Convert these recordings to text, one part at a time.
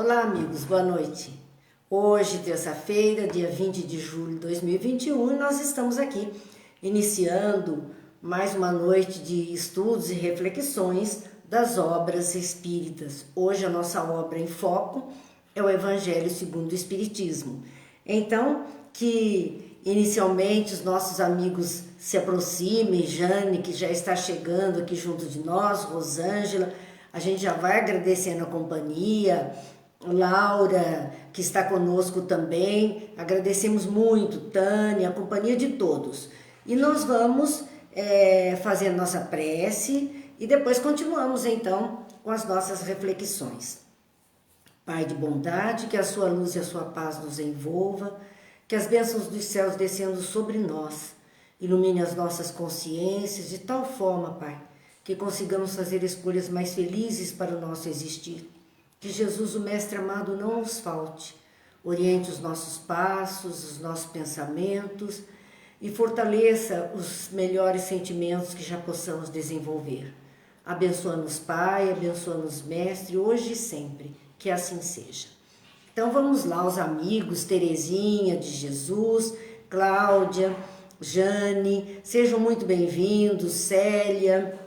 Olá, amigos, boa noite. Hoje, terça-feira, dia 20 de julho de 2021, nós estamos aqui iniciando mais uma noite de estudos e reflexões das obras espíritas. Hoje, a nossa obra em foco é o Evangelho segundo o Espiritismo. Então, que inicialmente os nossos amigos se aproximem, Jane, que já está chegando aqui junto de nós, Rosângela, a gente já vai agradecendo a companhia, Laura, que está conosco também, agradecemos muito, Tânia, a companhia de todos. E nós vamos fazer a nossa prece e depois continuamos então com as nossas reflexões. Pai de bondade, que a sua luz e a sua paz nos envolva, que as bênçãos dos céus descendo sobre nós, ilumine as nossas consciências de tal forma, Pai, que consigamos fazer escolhas mais felizes para o nosso existir. Que Jesus, o Mestre amado, não nos falte, oriente os nossos passos, os nossos pensamentos e fortaleça os melhores sentimentos que já possamos desenvolver. Abençoa-nos, Pai, abençoa-nos, Mestre, hoje e sempre, que assim seja. Então vamos lá, os amigos, Terezinha de Jesus, Cláudia, Jane, sejam muito bem-vindos, Célia,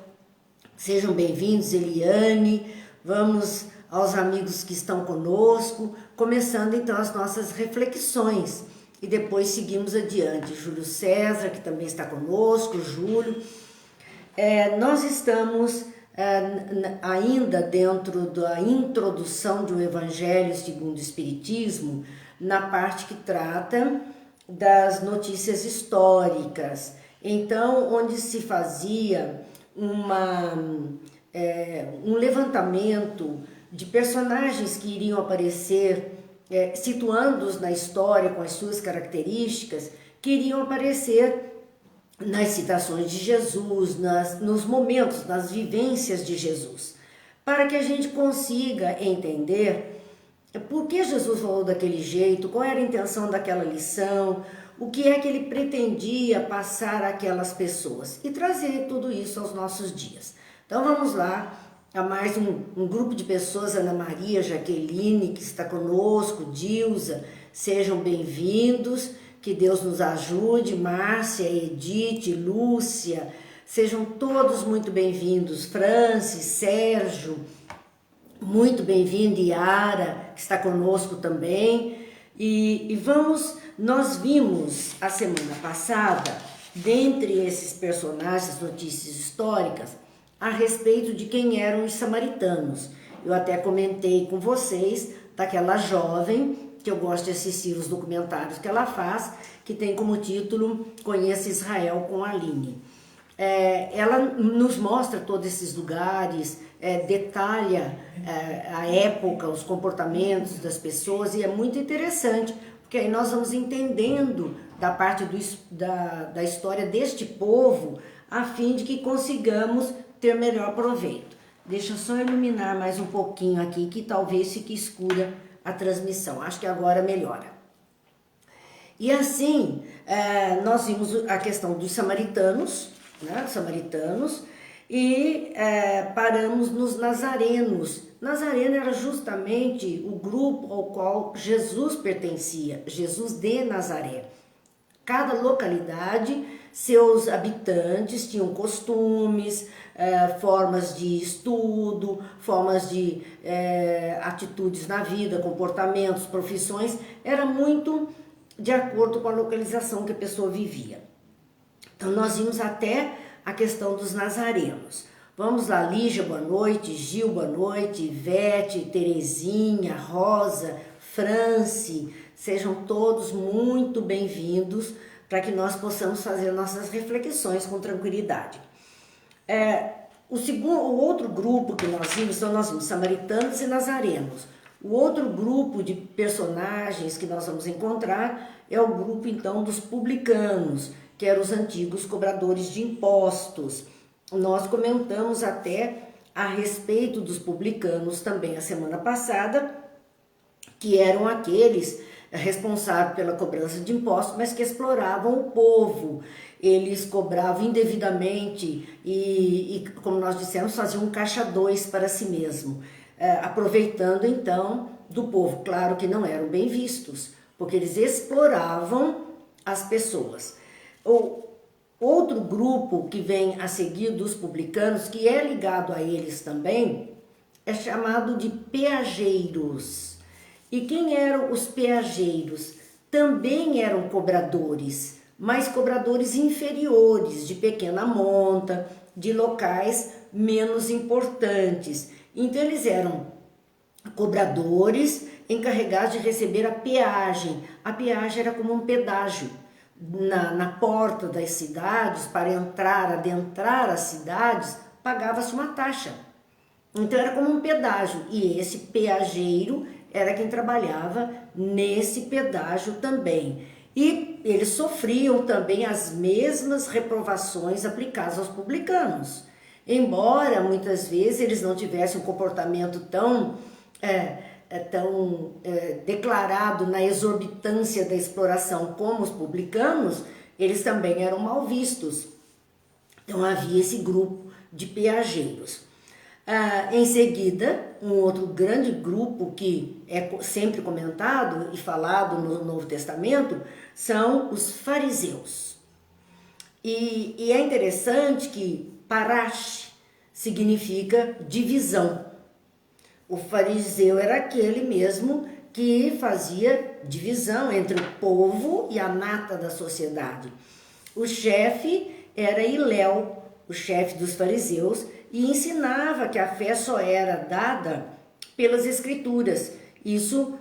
sejam bem-vindos, Eliane, vamos aos amigos que estão conosco, começando então as nossas reflexões e depois seguimos adiante. Júlio César, que também está conosco, Júlio. Nós estamos ainda dentro da introdução de um Evangelho segundo o Espiritismo, na parte que trata das notícias históricas. Então, onde se fazia um levantamento de personagens que iriam aparecer, situando-os na história com as suas características, que iriam aparecer nas citações de Jesus, nos momentos, nas vivências de Jesus, para que a gente consiga entender por que Jesus falou daquele jeito, qual era a intenção daquela lição, o que é que ele pretendia passar àquelas pessoas e trazer tudo isso aos nossos dias. Então vamos lá, a mais um grupo de pessoas, Ana Maria, Jaqueline, que está conosco, Dilza, sejam bem-vindos, que Deus nos ajude, Márcia, Edith, Lúcia, sejam todos muito bem-vindos, Francis, Sérgio, muito bem-vindo, Yara, que está conosco também, nós vimos a semana passada, dentre esses personagens, notícias históricas, a respeito de quem eram os samaritanos. Eu até comentei com vocês daquela jovem, que eu gosto de assistir os documentários que ela faz, que tem como título Conheça Israel com Aline. Ela nos mostra todos esses lugares, detalha a época, os comportamentos das pessoas, e é muito interessante, porque aí nós vamos entendendo da parte da história deste povo, a fim de que consigamos ter melhor proveito. Deixa eu só iluminar mais um pouquinho aqui, que talvez fique escura a transmissão. Acho que agora melhora. E assim, nós vimos a questão dos samaritanos, né? E paramos nos nazarenos. Nazareno era justamente o grupo ao qual Jesus pertencia, Jesus de Nazaré. Cada localidade, seus habitantes tinham costumes, formas de estudo, formas de atitudes na vida, comportamentos, profissões, era muito de acordo com a localização que a pessoa vivia. Então nós vimos até a questão dos nazarenos. Vamos lá, Lígia, boa noite, Gil, boa noite, Ivete, Terezinha, Rosa, Franci, sejam todos muito bem-vindos para que nós possamos fazer nossas reflexões com tranquilidade. O outro grupo que nós vimos samaritanos e nazarenos. O outro grupo de personagens que nós vamos encontrar é o grupo então dos publicanos, que eram os antigos cobradores de impostos. Nós comentamos até a respeito dos publicanos também a semana passada, que eram aqueles responsáveis pela cobrança de impostos, mas que exploravam o povo. Eles cobravam indevidamente e como nós dissemos, faziam um caixa dois para si mesmo, aproveitando então do povo. Claro que não eram bem vistos, porque eles exploravam as pessoas. Outro grupo que vem a seguir dos publicanos, que é ligado a eles também, é chamado de peageiros. E quem eram os peageiros? Também eram cobradores, mas cobradores inferiores, de pequena monta, de locais menos importantes. Então eles eram cobradores encarregados de receber a peagem. A peagem era como um pedágio na porta das cidades. Para adentrar as cidades, pagava-se uma taxa. Então era como um pedágio, e esse peageiro era quem trabalhava nesse pedágio também. E eles sofriam também as mesmas reprovações aplicadas aos publicanos. Embora muitas vezes eles não tivessem um comportamento tão declarado na exorbitância da exploração como os publicanos, eles também eram mal vistos. Então havia esse grupo de peageiros. Em seguida, um outro grande grupo que é sempre comentado e falado no Novo Testamento são os fariseus. E é interessante que parash significa divisão. O fariseu era aquele mesmo que fazia divisão entre o povo e a nata da sociedade. O chefe era Hilel, o chefe dos fariseus, e ensinava que a fé só era dada pelas escrituras, isso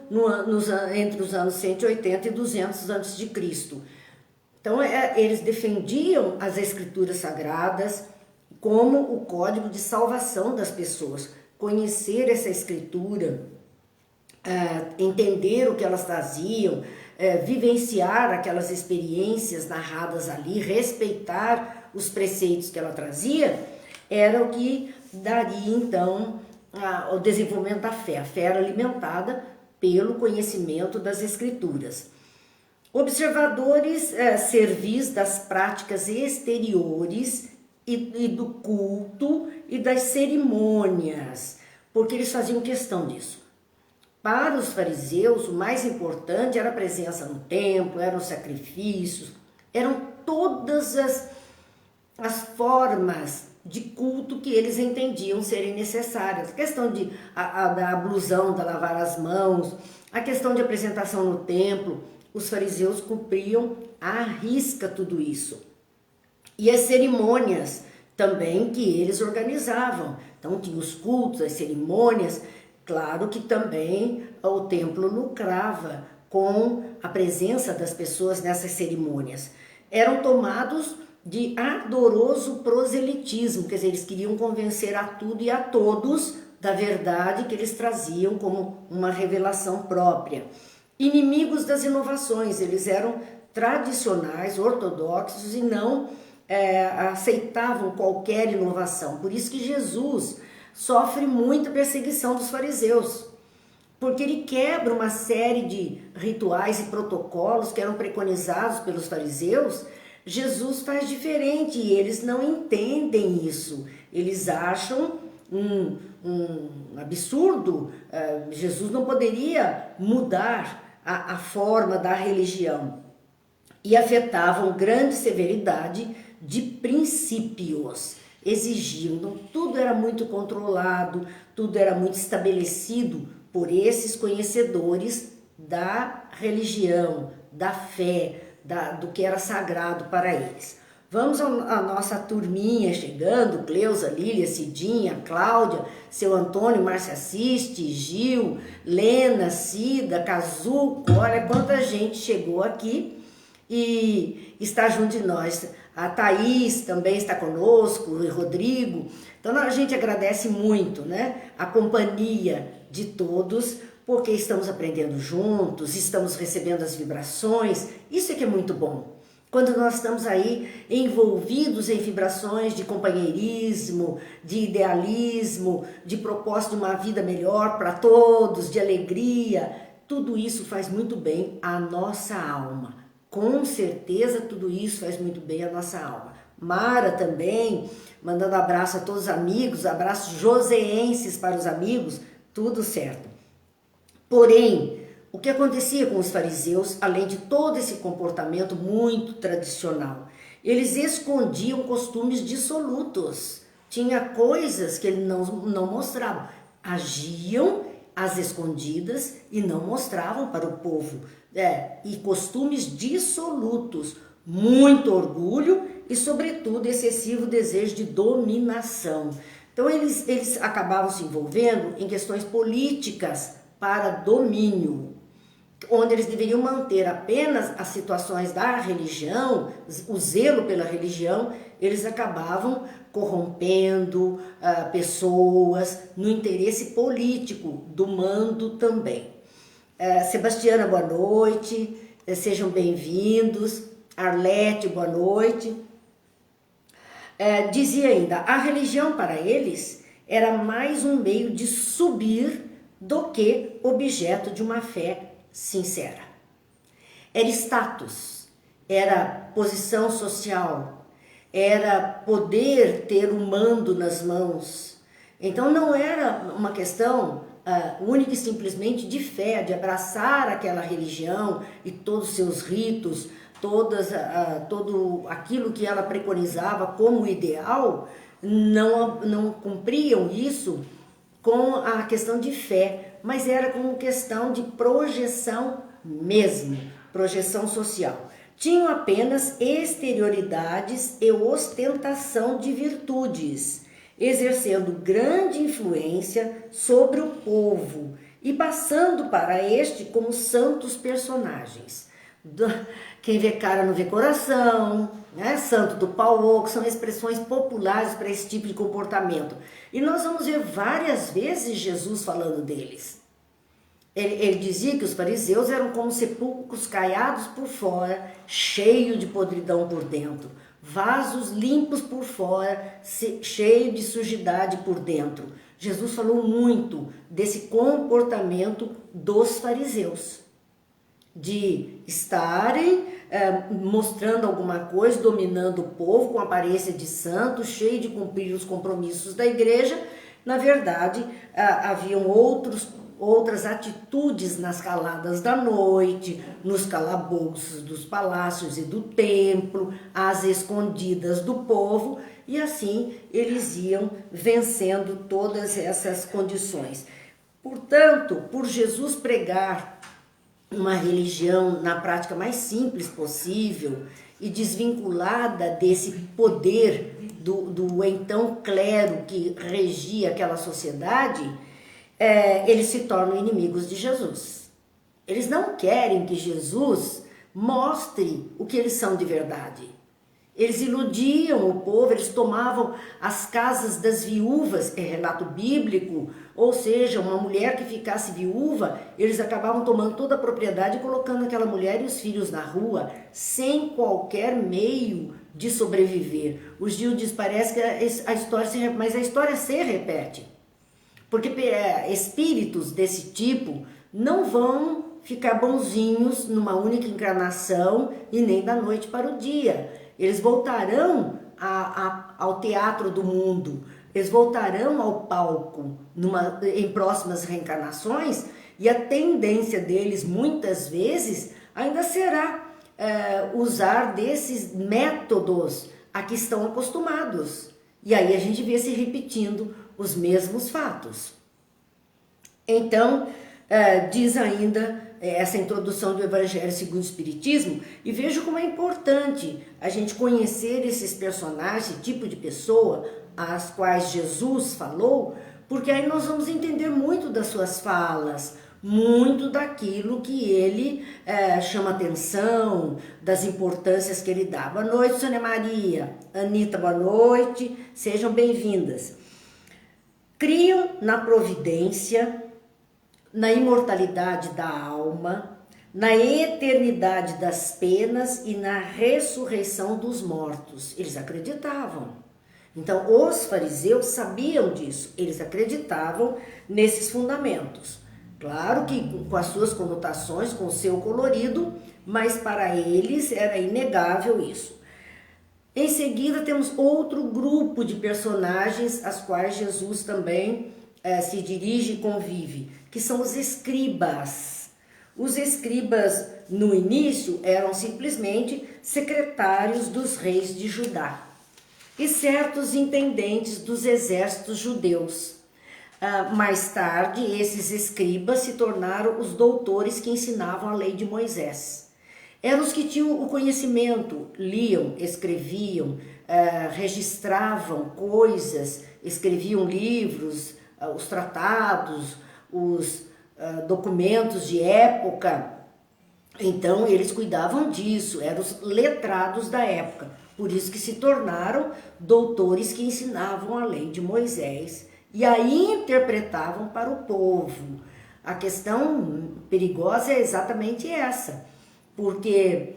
entre os anos 180 e 200 a.C. Então eles defendiam as escrituras sagradas como o código de salvação das pessoas. Conhecer essa escritura, entender o que elas traziam, vivenciar aquelas experiências narradas ali, respeitar os preceitos que ela trazia, era o que daria então o desenvolvimento da fé. A fé era alimentada pelo conhecimento das escrituras. Observadores servis das práticas exteriores e do culto e das cerimônias, porque eles faziam questão disso. Para os fariseus, o mais importante era a presença no templo, eram os sacrifícios, eram todas as formas de culto que eles entendiam serem necessárias. A questão da ablusão, da lavar as mãos, a questão de apresentação no templo, os fariseus cumpriam à risca tudo isso. E as cerimônias também que eles organizavam. Então tinha os cultos, as cerimônias. Claro que também o templo lucrava com a presença das pessoas nessas cerimônias. Eram tomados de ardoroso proselitismo, quer dizer, eles queriam convencer a tudo e a todos da verdade que eles traziam como uma revelação própria. Inimigos das inovações, eles eram tradicionais, ortodoxos e não aceitavam qualquer inovação. Por isso que Jesus sofre muita perseguição dos fariseus, porque ele quebra uma série de rituais e protocolos que eram preconizados pelos fariseus. Jesus faz diferente e eles não entendem isso. Eles acham um absurdo. Jesus não poderia mudar a forma da religião. E afetavam grande severidade de princípios. Exigiam, tudo era muito controlado, tudo era muito estabelecido por esses conhecedores da religião, da fé, do que era sagrado para eles. Vamos à nossa turminha chegando: Cleusa, Lília, Cidinha, Cláudia, seu Antônio, Márcia Assiste, Gil, Lena, Cida, Cazuco. Olha quanta gente chegou aqui e está junto de nós. A Thaís também está conosco, o Rodrigo. Então a gente agradece muito, né, a companhia de todos, porque estamos aprendendo juntos, estamos recebendo as vibrações. Isso é que é muito bom. Quando nós estamos aí envolvidos em vibrações de companheirismo, de idealismo, de propósito de uma vida melhor para todos, de alegria, tudo isso faz muito bem à nossa alma. Com certeza tudo isso faz muito bem à nossa alma. Mara também, mandando abraço a todos os amigos, abraços joseenses para os amigos, tudo certo. Porém, o que acontecia com os fariseus, além de todo esse comportamento muito tradicional? Eles escondiam costumes dissolutos. Tinha coisas que eles não mostravam. Agiam às escondidas e não mostravam para o povo. E costumes dissolutos. Muito orgulho e, sobretudo, excessivo desejo de dominação. Então, eles acabavam se envolvendo em questões políticas para domínio, onde eles deveriam manter apenas as situações da religião, o zelo pela religião, eles acabavam corrompendo pessoas no interesse político do mando também. Sebastiana, boa noite, sejam bem-vindos. Arlete, boa noite. Dizia ainda, a religião para eles era mais um meio de subir do que objeto de uma fé sincera. Era status, era posição social, era poder ter o mando nas mãos. Então não era uma questão única e simplesmente de fé, de abraçar aquela religião e todos os seus ritos, todo aquilo que ela preconizava como ideal, não cumpriam isso com a questão de fé, mas era como questão de projeção mesmo, projeção social. Tinham apenas exterioridades e ostentação de virtudes, exercendo grande influência sobre o povo e passando para este como santos personagens. Quem vê cara não vê coração, né? Santo do pau oco, são expressões populares para esse tipo de comportamento. E nós vamos ver várias vezes Jesus falando deles. Ele dizia que os fariseus eram como sepulcros caiados por fora, cheios de podridão por dentro. Vasos limpos por fora, cheios de sujidade por dentro. Jesus falou muito desse comportamento dos fariseus, de estarem mostrando alguma coisa, dominando o povo com aparência de santo, cheio de cumprir os compromissos da igreja. Na verdade, haviam outras atitudes nas caladas da noite, nos calabouços dos palácios e do templo, às escondidas do povo, e assim eles iam vencendo todas essas condições. Portanto, por Jesus pregar uma religião na prática mais simples possível e desvinculada desse poder do então clero que regia aquela sociedade, eles se tornam inimigos de Jesus. Eles não querem que Jesus mostre o que eles são de verdade. Eles iludiam o povo, eles tomavam as casas das viúvas, é relato bíblico, ou seja, uma mulher que ficasse viúva, eles acabavam tomando toda a propriedade e colocando aquela mulher e os filhos na rua, sem qualquer meio de sobreviver. Os Gildes parece que a história mas a história se repete, porque espíritos desse tipo não vão ficar bonzinhos numa única encarnação e nem da noite para o dia. Eles voltarão ao teatro do mundo, eles voltarão ao palco em próximas reencarnações, e a tendência deles, muitas vezes, ainda será usar desses métodos a que estão acostumados. E aí a gente vê se repetindo os mesmos fatos. Então, diz ainda essa introdução do Evangelho segundo o Espiritismo, e vejo como é importante a gente conhecer esses personagens, esse tipo de pessoa às quais Jesus falou, porque aí nós vamos entender muito das suas falas, muito daquilo que ele chama atenção, das importâncias que ele dá. Boa noite, Sônia Maria. Anitta, boa noite, sejam bem-vindas. Criam na providência, na imortalidade da alma, na eternidade das penas e na ressurreição dos mortos. Eles acreditavam. Então, os fariseus sabiam disso, eles acreditavam nesses fundamentos. Claro que com as suas conotações, com o seu colorido, mas para eles era inegável isso. Em seguida, temos outro grupo de personagens, as quais Jesus também se dirige e convive, que são os escribas. Os escribas, no início, eram simplesmente secretários dos reis de Judá e certos intendentes dos exércitos judeus. Mais tarde, esses escribas se tornaram os doutores que ensinavam a lei de Moisés. Eram os que tinham o conhecimento, liam, escreviam, registravam coisas, escreviam livros, os tratados, os documentos de época. Então, eles cuidavam disso, eram os letrados da época. Por isso que se tornaram doutores que ensinavam a lei de Moisés e aí interpretavam para o povo. A questão perigosa é exatamente essa, porque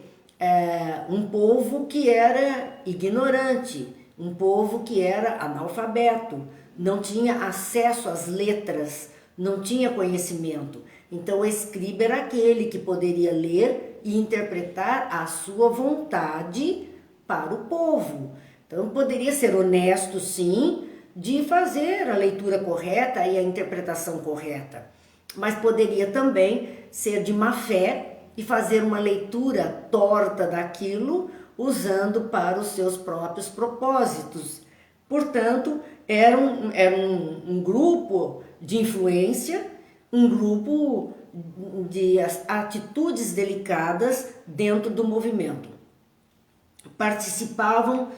um povo que era ignorante, um povo que era analfabeto, não tinha acesso às letras, não tinha conhecimento. Então o escriba era aquele que poderia ler e interpretar a sua vontade para o povo. Então poderia ser honesto, sim, de fazer a leitura correta e a interpretação correta, mas poderia também ser de má fé e fazer uma leitura torta daquilo, usando para os seus próprios propósitos. Portanto, era um grupo de influência, um grupo de atitudes delicadas dentro do movimento. Participavam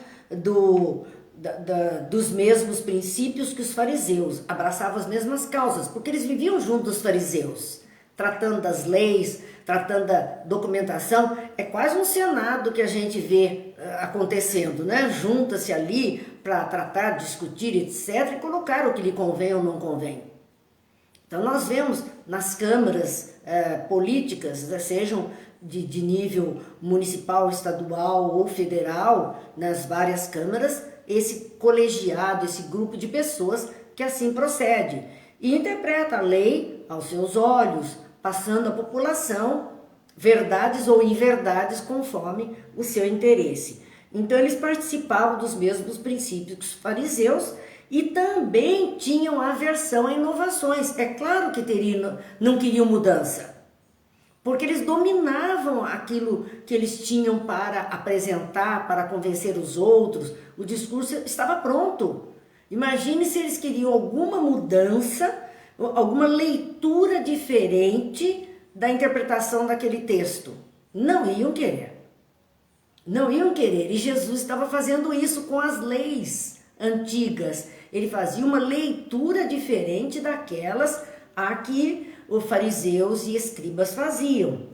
dos mesmos princípios que os fariseus, abraçavam as mesmas causas, porque eles viviam junto dos fariseus, tratando das leis, tratando da documentação. É quase um senado que a gente vê acontecendo, né? Junta-se ali para tratar, discutir, etc., e colocar o que lhe convém ou não convém. Então nós vemos nas câmaras políticas, sejam de nível municipal, estadual ou federal, nas várias câmaras, esse colegiado, esse grupo de pessoas que assim procede e interpreta a lei aos seus olhos, passando à população verdades ou inverdades conforme o seu interesse. Então eles participavam dos mesmos princípios que os fariseus e também tinham aversão a inovações. É claro que não queriam mudança, porque eles dominavam aquilo que eles tinham para apresentar, para convencer os outros. O discurso estava pronto. Imagine se eles queriam alguma mudança, alguma leitura diferente da interpretação daquele texto. Não iam querer. Não iam querer. E Jesus estava fazendo isso com as leis antigas. Ele fazia uma leitura diferente daquelas a que os fariseus e escribas faziam.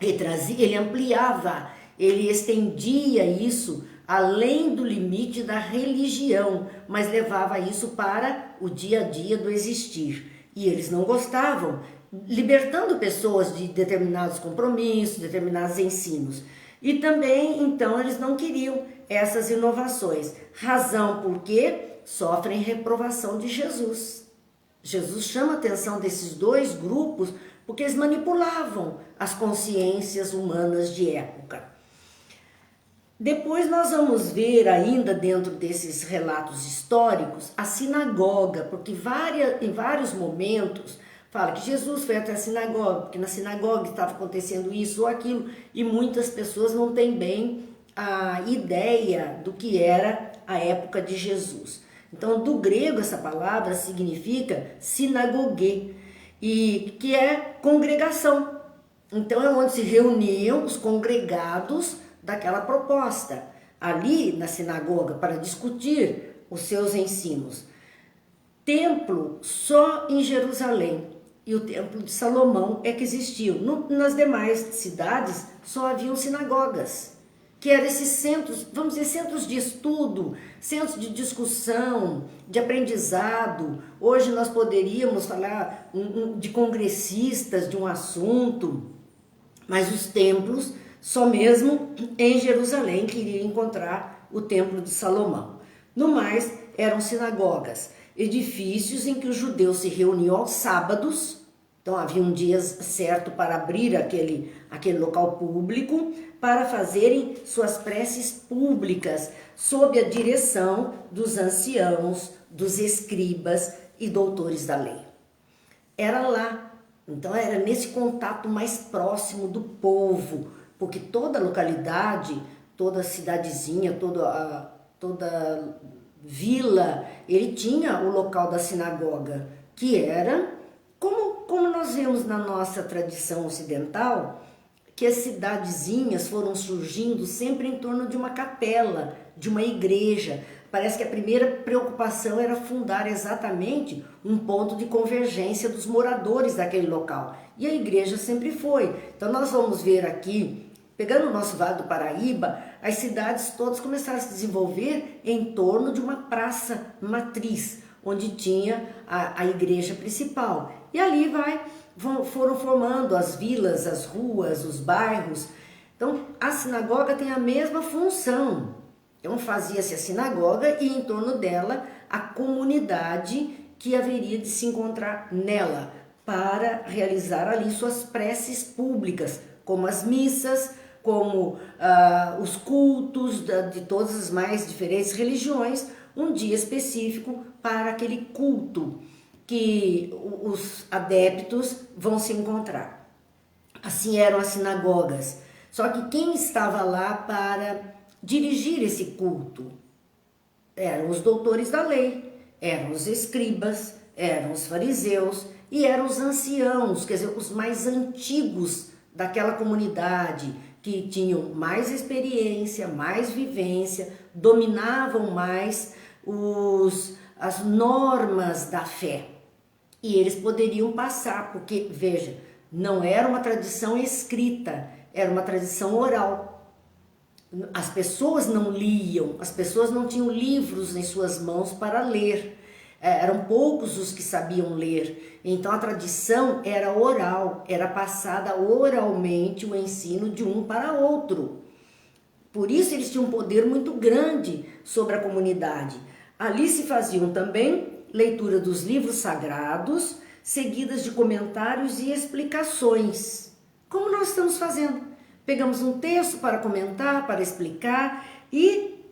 Ele ampliava, ele estendia isso além do limite da religião, mas levava isso para o dia a dia do existir. E eles não gostavam, libertando pessoas de determinados compromissos, determinados ensinos. E também, então, eles não queriam essas inovações. Razão porque sofrem reprovação de Jesus. Jesus chama a atenção desses dois grupos porque eles manipulavam as consciências humanas de época. Depois nós vamos ver ainda dentro desses relatos históricos a sinagoga, porque em vários momentos fala que Jesus foi até a sinagoga, porque na sinagoga estava acontecendo isso ou aquilo, e muitas pessoas não têm bem a ideia do que era a época de Jesus. Então, do grego, essa palavra significa sinagogue, e que é congregação. Então, é onde se reuniam os congregados daquela proposta, ali na sinagoga, para discutir os seus ensinos. Templo só em Jerusalém e o templo de Salomão é que existiu. Nas demais cidades só haviam sinagogas, que eram esses centros, vamos dizer, centros de estudo, centros de discussão, de aprendizado. Hoje nós poderíamos falar de congressistas de um assunto, mas os templos só mesmo em Jerusalém que iria encontrar o templo de Salomão. No mais, eram sinagogas, edifícios em que os judeus se reuniam aos sábados. Então havia um dia certo para abrir aquele local público, para fazerem suas preces públicas, sob a direção dos anciãos, dos escribas e doutores da lei. Era lá, então era nesse contato mais próximo do povo, porque toda localidade, toda cidadezinha, toda vila, ele tinha o local da sinagoga, que era, como nós vemos na nossa tradição ocidental, que as cidadezinhas foram surgindo sempre em torno de uma capela, de uma igreja. Parece que a primeira preocupação era fundar exatamente um ponto de convergência dos moradores daquele local. E a igreja sempre foi. Então nós vamos ver aqui, pegando o nosso Vale do Paraíba, as cidades todas começaram a se desenvolver em torno de uma praça matriz, onde tinha a igreja principal. E ali foram formando as vilas, as ruas, os bairros. Então a sinagoga tem a mesma função. Então fazia-se a sinagoga e em torno dela a comunidade que haveria de se encontrar nela para realizar ali suas preces públicas, como as missas, como os cultos de todas as mais diferentes religiões, um dia específico para aquele culto que os adeptos vão se encontrar. Assim eram as sinagogas. Só que quem estava lá para dirigir esse culto eram os doutores da lei, eram os escribas, eram os fariseus e eram os anciãos, quer dizer, os mais antigos daquela comunidade, que tinham mais experiência, mais vivência, dominavam mais as normas da fé. E eles poderiam passar, porque, veja, não era uma tradição escrita, era uma tradição oral. As pessoas não liam, as pessoas não tinham livros em suas mãos para ler. Eram poucos os que sabiam ler. Então a tradição era oral, era passada oralmente o ensino de um para outro. Por isso eles tinham um poder muito grande sobre a comunidade. Ali se faziam também leitura dos livros sagrados, seguidas de comentários e explicações, como nós estamos fazendo. Pegamos um texto para comentar, para explicar, e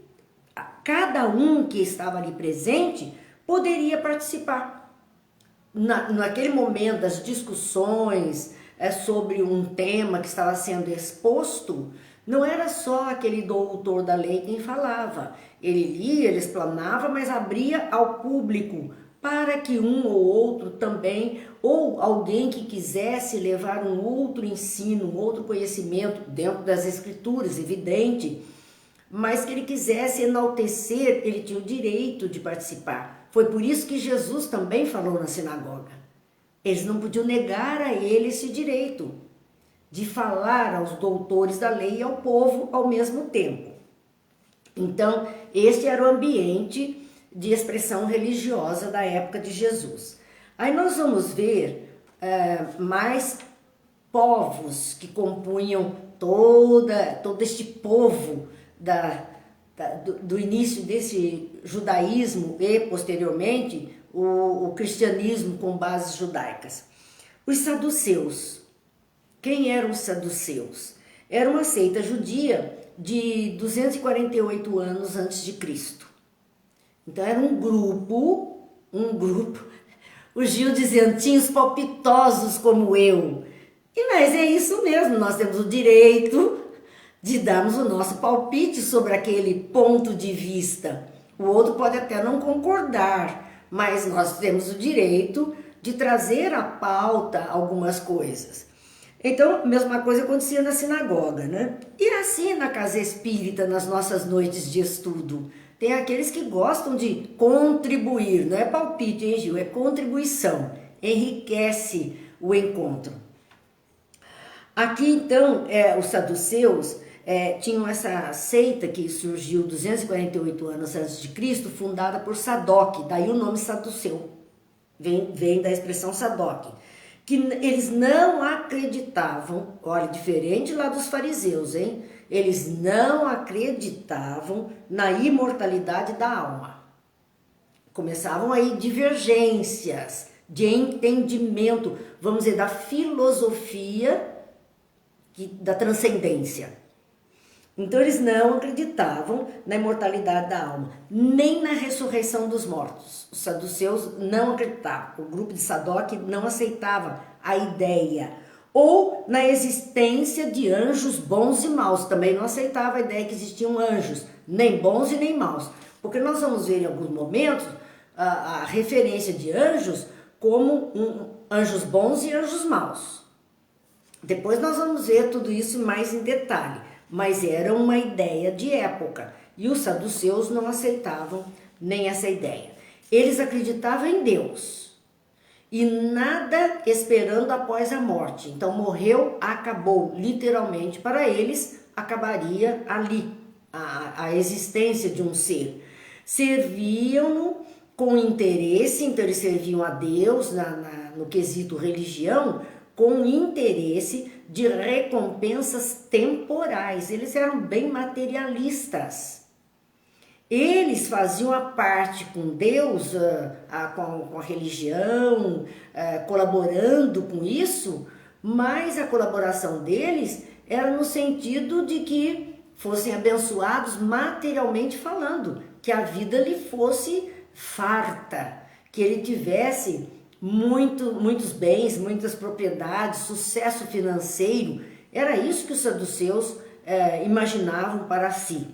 cada um que estava ali presente poderia participar. Naquele momento das discussões sobre um tema que estava sendo exposto, não era só aquele doutor da lei quem falava. Ele lia, ele explanava, mas abria ao público para que um ou outro também, ou alguém que quisesse levar um outro ensino, um outro conhecimento dentro das escrituras, evidente, mas que ele quisesse enaltecer, ele tinha o direito de participar. Foi por isso que Jesus também falou na sinagoga. Eles não podiam negar a ele esse direito de falar aos doutores da lei e ao povo ao mesmo tempo. Então, este era o ambiente de expressão religiosa da época de Jesus. Aí nós vamos ver mais povos que compunham todo este povo do início desse judaísmo e, posteriormente, o cristianismo com bases judaicas. Os saduceus. Quem eram os saduceus? Era uma seita judia de 248 anos antes de Cristo. Então era um grupo, os judezentinhos palpitosos como eu. Mas é isso mesmo, nós temos o direito de darmos o nosso palpite sobre aquele ponto de vista. O outro pode até não concordar, mas nós temos o direito de trazer à pauta algumas coisas. Então, a mesma coisa acontecia na sinagoga, né? E assim na casa espírita, nas nossas noites de estudo. Tem aqueles que gostam de contribuir, não é palpite, hein, Gil? É contribuição, enriquece o encontro. Aqui, então, os saduceus tinham essa seita que surgiu 248 anos antes de Cristo, fundada por Sadoc, daí o nome saduceu, vem da expressão Sadoc, que eles não acreditavam, olha, diferente lá dos fariseus, hein? Eles não acreditavam na imortalidade da alma. Começavam aí divergências de entendimento, vamos dizer, da filosofia da transcendência. Então eles não acreditavam na imortalidade da alma, nem na ressurreição dos mortos. Os saduceus não acreditavam, o grupo de Sadoc não aceitava a ideia. Ou na existência de anjos bons e maus, também não aceitava a ideia que existiam anjos, nem bons e nem maus. Porque nós vamos ver em alguns momentos a referência de anjos como anjos bons e anjos maus. Depois nós vamos ver tudo isso mais em detalhe, mas era uma ideia de época e os saduceus não aceitavam nem essa ideia. Eles acreditavam em Deus e nada esperando após a morte. Então morreu, acabou, literalmente para eles acabaria ali a existência de um ser. Serviam-no com interesse, então eles serviam a Deus no quesito religião, com interesse de recompensas temporais. Eles eram bem materialistas. Eles faziam a parte com Deus, com a religião, colaborando com isso, mas a colaboração deles era no sentido de que fossem abençoados materialmente falando, que a vida lhe fosse farta, que ele tivesse muitos bens, muitas propriedades, sucesso financeiro. Era isso que os saduceus imaginavam para si.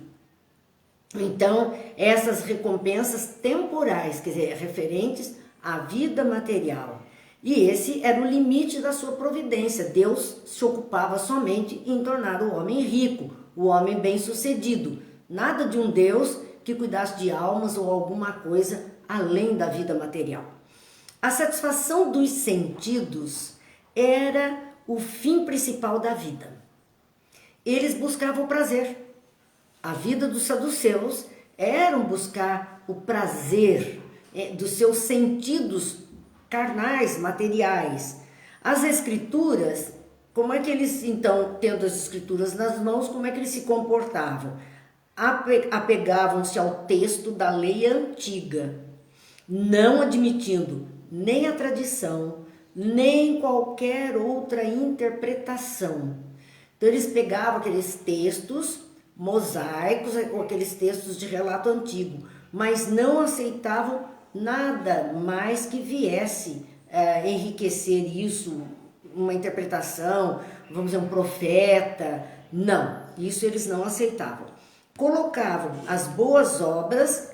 Então, essas recompensas temporais, quer dizer, referentes à vida material. E esse era o limite da sua providência. Deus se ocupava somente em tornar o homem rico, o homem bem-sucedido. Nada de um Deus que cuidasse de almas ou alguma coisa além da vida material. A satisfação dos sentidos era o fim principal da vida. Eles buscavam o prazer. A vida dos saduceus era buscar o prazer dos seus sentidos carnais, materiais. As escrituras, como é que eles, então, tendo as escrituras nas mãos, como é que eles se comportavam? Apegavam-se ao texto da lei antiga, não admitindo nem a tradição, nem qualquer outra interpretação. Então eles pegavam aqueles textos mosaicos, ou aqueles textos de relato antigo, mas não aceitavam nada mais que viesse enriquecer isso, uma interpretação, vamos dizer, um profeta. Não, isso eles não aceitavam. Colocavam as boas obras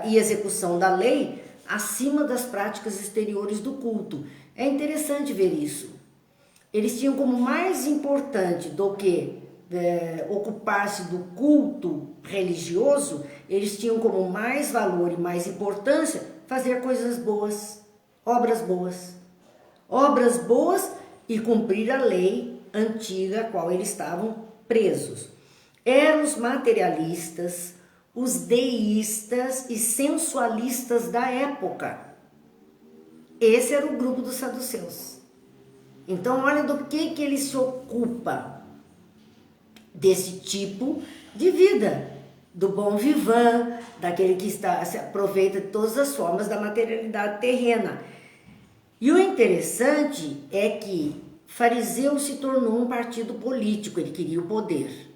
e execução da lei acima das práticas exteriores do culto. É interessante ver isso. Eles tinham como mais importante do que ocupar-se do culto religioso, eles tinham como mais valor e mais importância fazer coisas boas, obras boas e cumprir a lei antiga a qual eles estavam presos. Eram os materialistas, os deístas e sensualistas da época. Esse era o grupo dos saduceus. Então, olha do que ele se ocupa, desse tipo de vida, do bom vivant, daquele que se aproveita de todas as formas da materialidade terrena. E o interessante é que fariseu se tornou um partido político, ele queria o poder.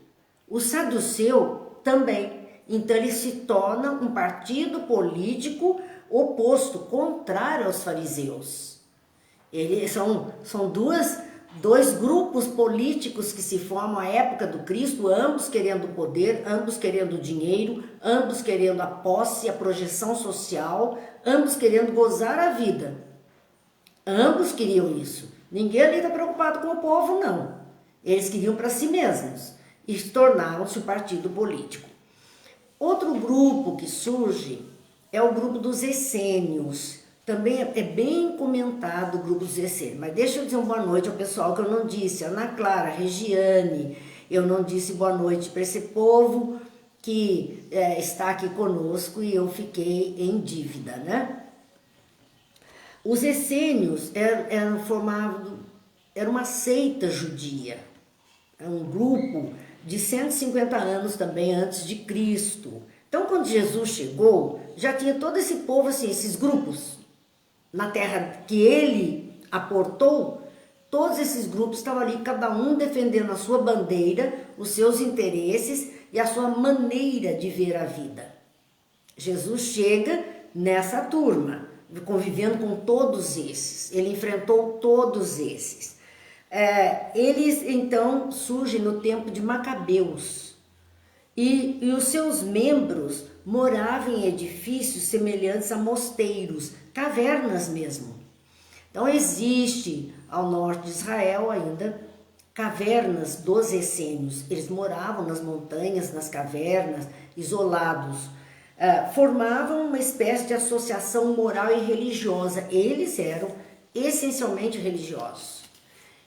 O saduceu também. Então ele se torna um partido político oposto, contrário aos fariseus. Eles são dois grupos políticos que se formam à época do Cristo, ambos querendo poder, ambos querendo dinheiro, ambos querendo a posse, a projeção social, ambos querendo gozar a vida. Ambos queriam isso. Ninguém ali está preocupado com o povo, não. Eles queriam para si mesmos e tornaram-se o partido político. Outro grupo que surge é o grupo dos essênios. Também é bem comentado o grupo dos essênios. Mas deixa eu dizer uma boa noite ao pessoal que eu não disse. Ana Clara, Regiane, eu não disse boa noite para esse povo que está aqui conosco e eu fiquei em dívida, né? Os essênios eram formados, era uma seita judia. É um grupo de 150 anos também antes de Cristo. Então, quando Jesus chegou, já tinha todo esse povo, assim, esses grupos na terra que ele aportou, Todos esses grupos estavam ali, cada um defendendo a sua bandeira, os seus interesses e a sua maneira de ver a vida. Jesus chega nessa turma, convivendo com todos esses. Ele enfrentou todos esses. Eles então surgem no tempo de Macabeus. E os seus membros moravam em edifícios semelhantes a mosteiros, cavernas mesmo. Então existe ao norte de Israel ainda cavernas dos essênios. Eles moravam nas montanhas, nas cavernas, isolados. Formavam uma espécie de associação moral e religiosa. Eles eram essencialmente religiosos.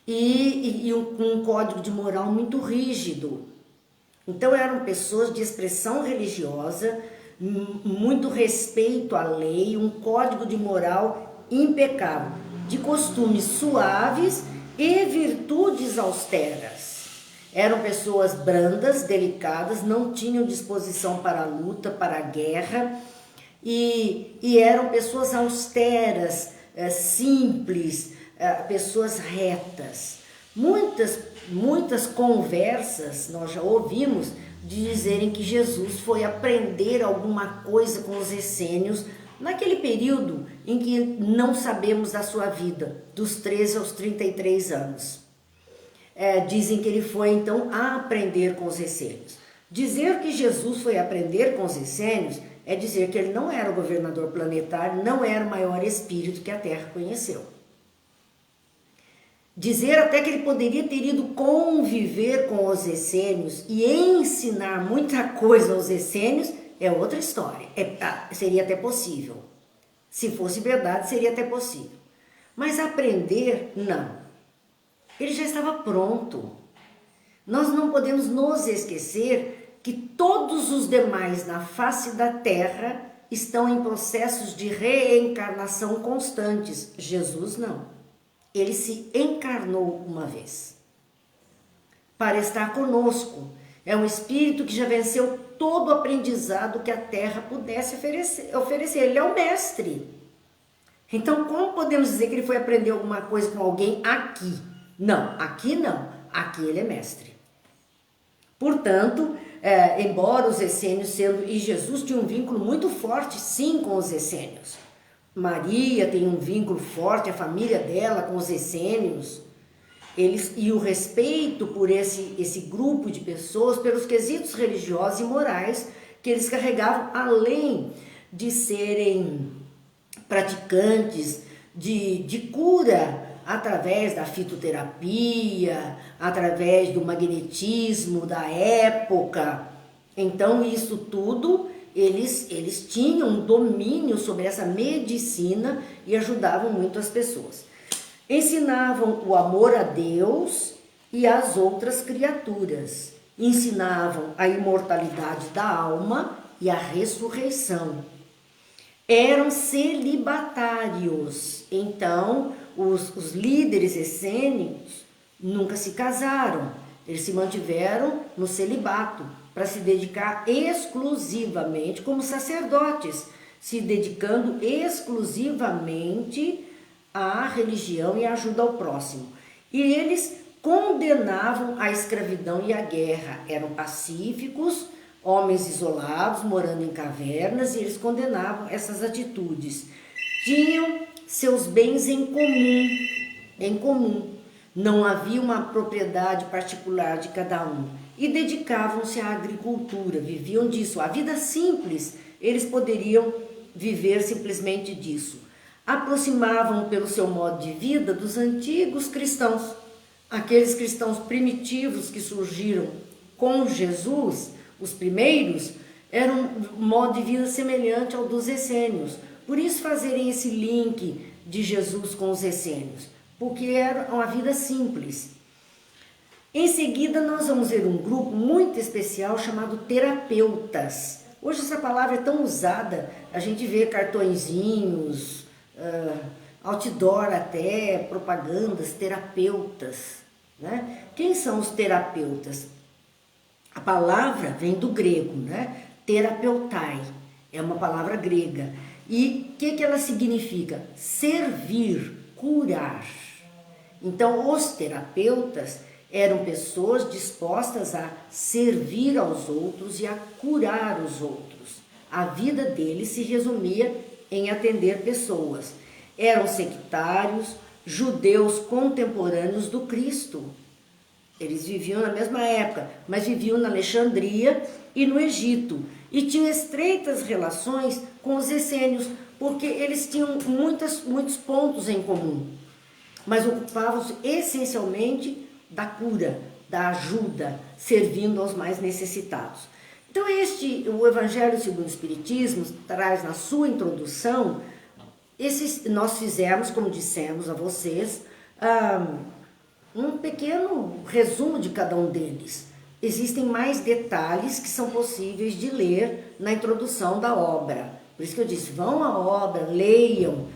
E um código de moral muito rígido. Então eram pessoas de expressão religiosa, muito respeito à lei, um código de moral impecável, de costumes suaves e virtudes austeras. Eram pessoas brandas, delicadas, não tinham disposição para a luta, para a guerra, e eram pessoas austeras, simples, pessoas retas. Muitas conversas nós já ouvimos de dizerem que Jesus foi aprender alguma coisa com os essênios naquele período em que não sabemos da sua vida, dos 13 aos 33 anos. Dizem que ele foi então a aprender com os essênios. Dizer que Jesus foi aprender com os essênios é dizer que ele não era o governador planetário, não era o maior espírito que a Terra conheceu. Dizer até que ele poderia ter ido conviver com os essênios e ensinar muita coisa aos essênios é outra história. Seria até possível. Se fosse verdade, seria até possível. Mas aprender, não. Ele já estava pronto. Nós não podemos nos esquecer que todos os demais na face da Terra estão em processos de reencarnação constantes. Jesus não. Ele se encarnou uma vez para estar conosco. É um espírito que já venceu todo o aprendizado que a Terra pudesse oferecer. Ele é o mestre. Então, como podemos dizer que ele foi aprender alguma coisa com alguém aqui? Não, aqui não. Aqui ele é mestre. Portanto, embora os essênios e Jesus tinha um vínculo muito forte, sim, com os essênios. Maria tem um vínculo forte, a família dela com os essênios, e o respeito por esse grupo de pessoas, pelos quesitos religiosos e morais que eles carregavam, além de serem praticantes de cura através da fitoterapia, através do magnetismo da época. Então isso tudo eles tinham um domínio sobre essa medicina e ajudavam muito as pessoas. Ensinavam o amor a Deus e às outras criaturas. Ensinavam a imortalidade da alma e a ressurreição. Eram celibatários. Então, os líderes essênios nunca se casaram. Eles se mantiveram no celibato, para se dedicar exclusivamente como sacerdotes, se dedicando exclusivamente à religião e à ajuda ao próximo. E eles condenavam a escravidão e a guerra. Eram pacíficos, homens isolados, morando em cavernas, e eles condenavam essas atitudes. Tinham seus bens em comum. Não havia uma propriedade particular de cada um. E dedicavam-se à agricultura, viviam disso. A vida simples, eles poderiam viver simplesmente disso. Aproximavam pelo seu modo de vida dos antigos cristãos, aqueles cristãos primitivos que surgiram com Jesus, os primeiros, eram um modo de vida semelhante ao dos essênios. Por isso fazerem esse link de Jesus com os essênios, porque era uma vida simples. Em seguida, nós vamos ver um grupo muito especial chamado terapeutas. Hoje essa palavra é tão usada, a gente vê cartõezinhos, outdoor até, propagandas, terapeutas. Né? Quem são os terapeutas? A palavra vem do grego, né? Terapeutai, é uma palavra grega. E o que ela significa? Servir, curar. Então, os terapeutas eram pessoas dispostas a servir aos outros e a curar os outros. A vida deles se resumia em atender pessoas. Eram sectários, judeus contemporâneos do Cristo. Eles viviam na mesma época, mas viviam na Alexandria e no Egito. E tinham estreitas relações com os essênios, porque eles tinham muitos pontos em comum. Mas ocupavam-se essencialmente da cura, da ajuda, servindo aos mais necessitados. Então o Evangelho segundo o Espiritismo traz na sua introdução, nós fizemos, como dissemos a vocês, um pequeno resumo de cada um deles. Existem mais detalhes que são possíveis de ler na introdução da obra. Por isso que eu disse, vão à obra, leiam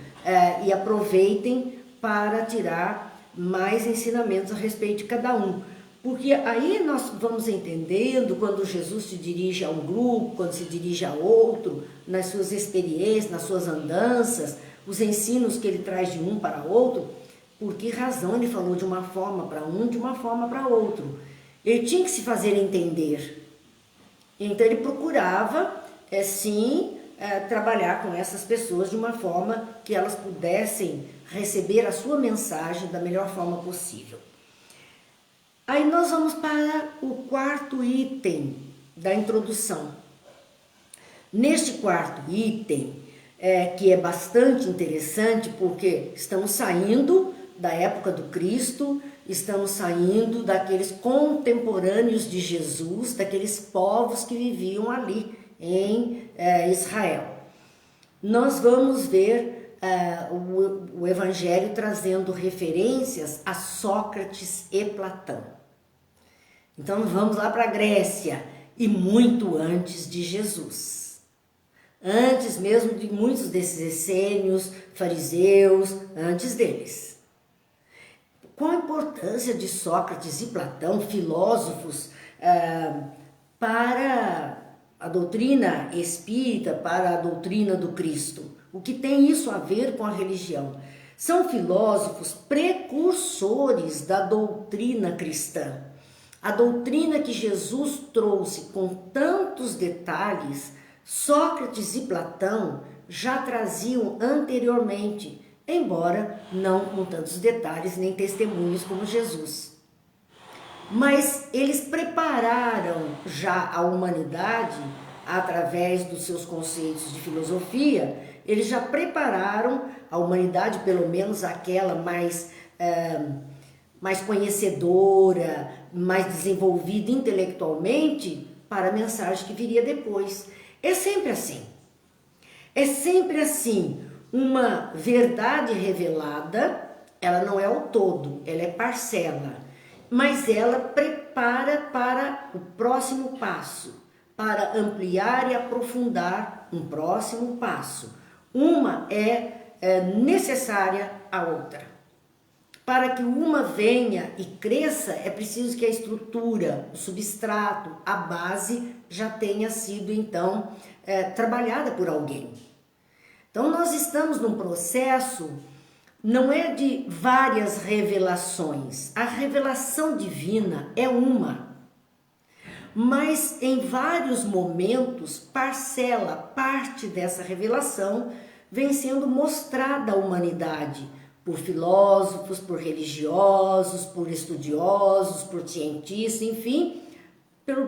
e aproveitem para tirar mais ensinamentos a respeito de cada um. Porque aí nós vamos entendendo quando Jesus se dirige a um grupo, quando se dirige a outro, nas suas experiências, nas suas andanças, os ensinos que ele traz de um para outro, por que razão ele falou de uma forma para um, de uma forma para outro. Ele tinha que se fazer entender. Então ele procurava, trabalhar com essas pessoas de uma forma que elas pudessem receber a sua mensagem da melhor forma possível. Aí nós vamos para o quarto item da introdução. Neste quarto item, que é bastante interessante porque estamos saindo da época do Cristo, estamos saindo daqueles contemporâneos de Jesus, daqueles povos que viviam ali em Israel. Nós vamos ver o Evangelho trazendo referências a Sócrates e Platão. Então vamos lá para a Grécia, e muito antes de Jesus. Antes mesmo de muitos desses essênios, fariseus, antes deles. Qual a importância de Sócrates e Platão, filósofos, para a doutrina espírita, para a doutrina do Cristo? O que tem isso a ver com a religião? São filósofos precursores da doutrina cristã. A doutrina que Jesus trouxe com tantos detalhes, Sócrates e Platão já traziam anteriormente, embora não com tantos detalhes nem testemunhos como Jesus. Mas eles prepararam já a humanidade, através dos seus conceitos de filosofia, eles já prepararam a humanidade, pelo menos aquela mais conhecedora, mais desenvolvida intelectualmente, para a mensagem que viria depois. É sempre assim. É sempre assim. Uma verdade revelada, ela não é o todo, ela é parcela. Mas ela prepara para o próximo passo, para ampliar e aprofundar um próximo passo. Uma é necessária à outra. Para que uma venha e cresça, é preciso que a estrutura, o substrato, a base já tenha sido, então, trabalhada por alguém. Então, nós estamos num processo, não é de várias revelações. A revelação divina é uma. Mas, em vários momentos, parte dessa revelação vem sendo mostrada à humanidade, por filósofos, por religiosos, por estudiosos, por cientistas, enfim,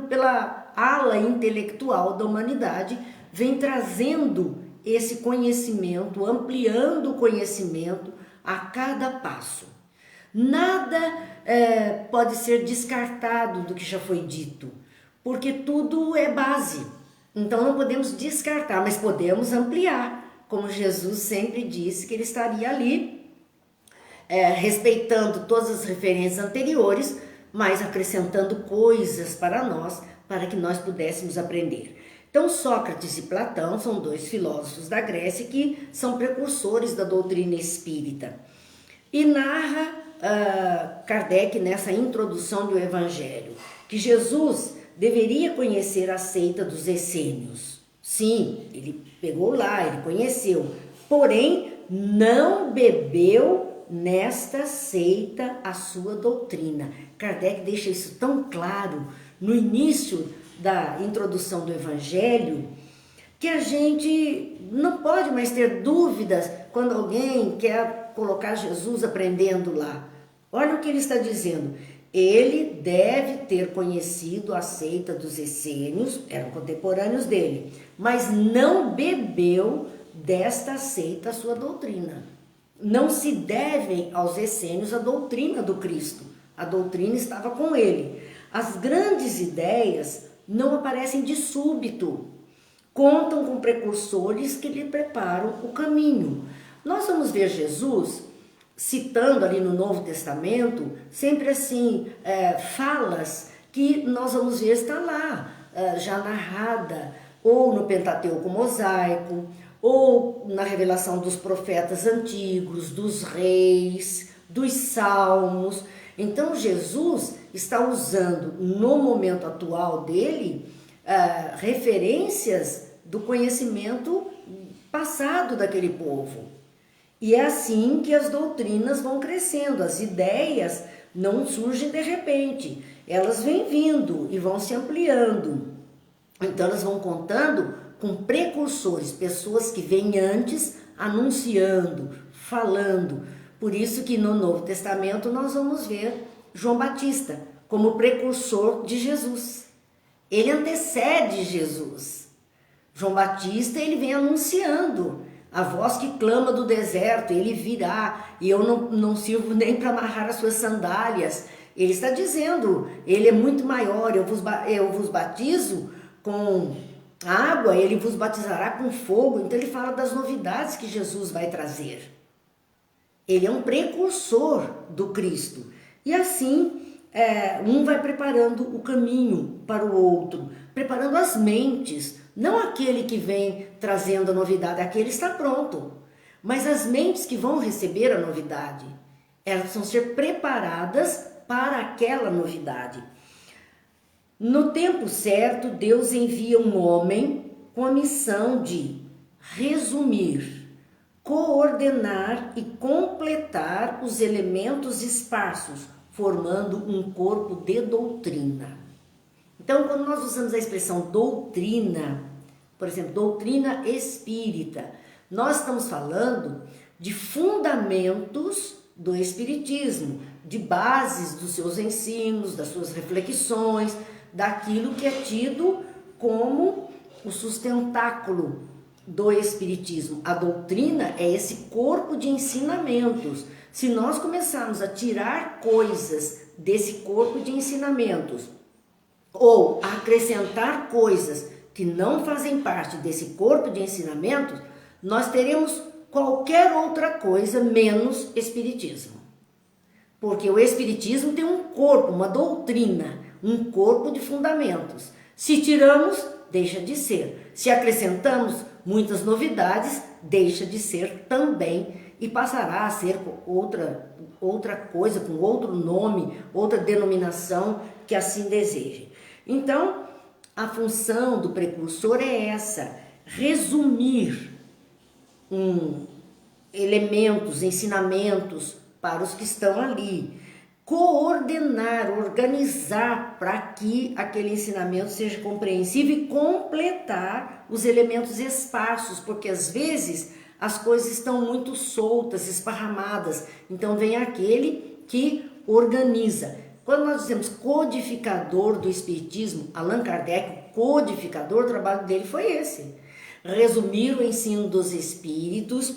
pela ala intelectual da humanidade, vem trazendo esse conhecimento, ampliando o conhecimento a cada passo. Nada pode ser descartado do que já foi dito, porque tudo é base. Então não podemos descartar, mas podemos ampliar, como Jesus sempre disse que ele estaria ali, respeitando todas as referências anteriores, mas acrescentando coisas para nós, para que nós pudéssemos aprender. Então, Sócrates e Platão são dois filósofos da Grécia que são precursores da doutrina espírita. E narra Kardec, nessa introdução do Evangelho, que Jesus deveria conhecer a seita dos essênios. Sim, ele pegou lá, ele conheceu, porém não bebeu nesta seita a sua doutrina. Kardec deixa isso tão claro no início da introdução do Evangelho, que a gente não pode mais ter dúvidas quando alguém quer colocar Jesus aprendendo lá. Olha o que ele está dizendo. Ele deve ter conhecido a seita dos essênios, eram contemporâneos dele, mas não bebeu desta seita a sua doutrina. Não se devem aos essênios a doutrina do Cristo. A doutrina estava com ele. As grandes ideias não aparecem de súbito. Contam com precursores que lhe preparam o caminho. Nós vamos ver Jesus citando ali no Novo Testamento, sempre assim, falas que nós vamos ver está lá, já narrada, ou no Pentateuco mosaico, ou na revelação dos profetas antigos, dos reis, dos salmos. Então Jesus está usando no momento atual dele referências do conhecimento passado daquele povo. E é assim que as doutrinas vão crescendo, as ideias não surgem de repente, elas vêm vindo e vão se ampliando. Então elas vão contando com precursores, pessoas que vêm antes anunciando, falando. Por isso que no Novo Testamento nós vamos ver João Batista como precursor de Jesus. Ele antecede Jesus. João Batista, ele vem anunciando. A voz que clama do deserto, ele virá, e eu não sirvo nem para amarrar as suas sandálias. Ele está dizendo, ele é muito maior, eu vos batizo com água, ele vos batizará com fogo. Então ele fala das novidades que Jesus vai trazer. Ele é um precursor do Cristo. E assim, um vai preparando o caminho para o outro, preparando as mentes. Não aquele que vem trazendo a novidade, aquele está pronto. Mas as mentes que vão receber a novidade, elas vão ser preparadas para aquela novidade. No tempo certo, Deus envia um homem com a missão de resumir, coordenar e completar os elementos esparsos, formando um corpo de doutrina. Então, quando nós usamos a expressão doutrina, por exemplo, doutrina espírita, nós estamos falando de fundamentos do espiritismo, de bases dos seus ensinos, das suas reflexões, daquilo que é tido como o sustentáculo do espiritismo. A doutrina é esse corpo de ensinamentos. Se nós começarmos a tirar coisas desse corpo de ensinamentos, ou acrescentar coisas que não fazem parte desse corpo de ensinamentos, nós teremos qualquer outra coisa menos espiritismo. Porque o espiritismo tem um corpo, uma doutrina, um corpo de fundamentos. Se tiramos, deixa de ser. Se acrescentamos muitas novidades, deixa de ser também e passará a ser outra coisa, com outro nome, outra denominação que assim deseje. Então, a função do precursor é essa, resumir elementos, ensinamentos para os que estão ali, coordenar, organizar para que aquele ensinamento seja compreensível e completar os elementos esparsos, porque às vezes as coisas estão muito soltas, esparramadas, então vem aquele que organiza. Quando nós dizemos codificador do espiritismo, Allan Kardec, codificador, o trabalho dele foi esse. Resumir o ensino dos espíritos,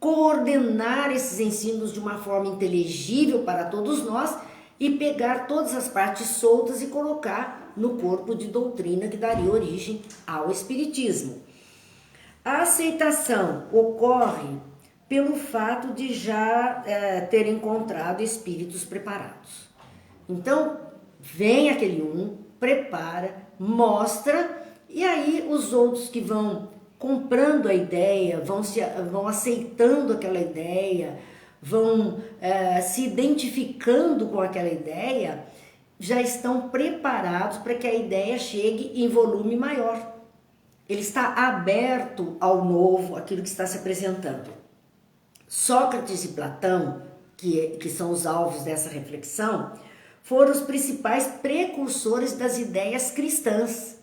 coordenar esses ensinos de uma forma inteligível para todos nós e pegar todas as partes soltas e colocar no corpo de doutrina que daria origem ao espiritismo. A aceitação ocorre pelo fato de já ter encontrado espíritos preparados. Então, vem aquele prepara, mostra, e aí os outros que vão comprando a ideia, vão aceitando aquela ideia, vão se identificando com aquela ideia, já estão preparados para que a ideia chegue em volume maior. Ele está aberto ao novo, aquilo que está se apresentando. Sócrates e Platão, que são os alvos dessa reflexão, foram os principais precursores das ideias cristãs.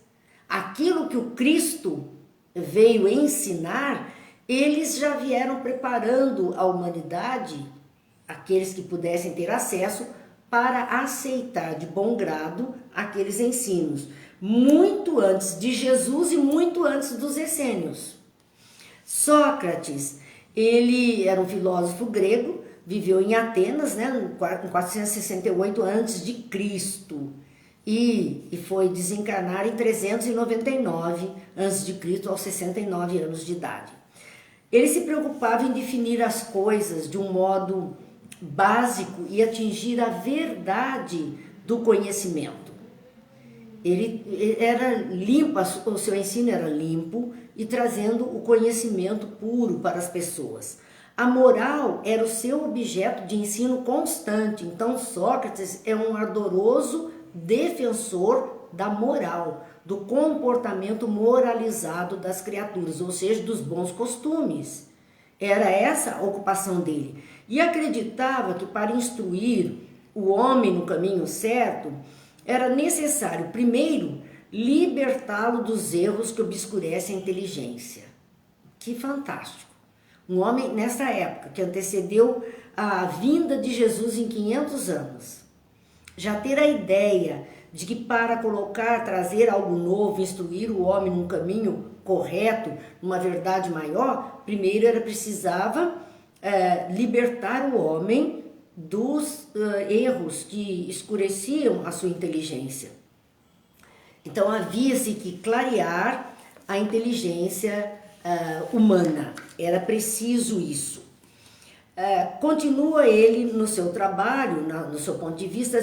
Aquilo que o Cristo veio ensinar, eles já vieram preparando a humanidade, aqueles que pudessem ter acesso, para aceitar de bom grado aqueles ensinos, muito antes de Jesus e muito antes dos essênios. Sócrates, ele era um filósofo grego, viveu em Atenas, né, em 468 a.C. E foi desencarnar em 399 a.C., aos 69 anos de idade. Ele se preocupava em definir as coisas de um modo básico e atingir a verdade do conhecimento. Ele era limpo, o seu ensino era limpo e trazendo o conhecimento puro para as pessoas. A moral era o seu objeto de ensino constante. Então Sócrates é um ardoroso defensor da moral, do comportamento moralizado das criaturas, ou seja, dos bons costumes. Era essa a ocupação dele. E acreditava que para instruir o homem no caminho certo, era necessário, primeiro, libertá-lo dos erros que obscurecem a inteligência. Que fantástico! Um homem, nessa época, que antecedeu a vinda de Jesus em 500 anos, já ter a ideia de que para trazer algo novo, instruir o homem num caminho correto, numa verdade maior, primeiro precisava libertar o homem dos erros que escureciam a sua inteligência. Então havia-se que clarear a inteligência humana, era preciso isso. Continua ele no seu trabalho, no seu ponto de vista,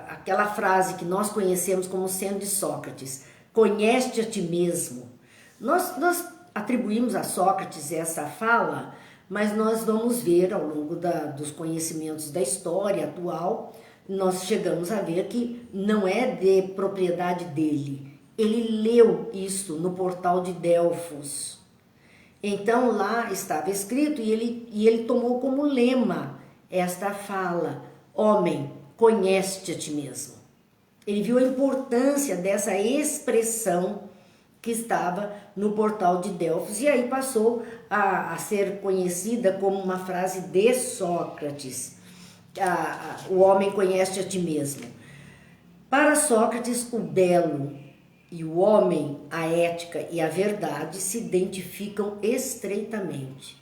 aquela frase que nós conhecemos como sendo de Sócrates: conhece-te a ti mesmo. Nós atribuímos a Sócrates essa fala, mas nós vamos ver ao longo dos conhecimentos da história atual, nós chegamos a ver que não é de propriedade dele. Ele leu isso no portal de Delfos. Então lá estava escrito e ele tomou como lema esta fala: homem, conhece-te a ti mesmo. Ele viu a importância dessa expressão que estava no portal de Delfos e aí passou a ser conhecida como uma frase de Sócrates. O homem conhece a ti mesmo. Para Sócrates, o belo e o homem, a ética e a verdade se identificam estreitamente.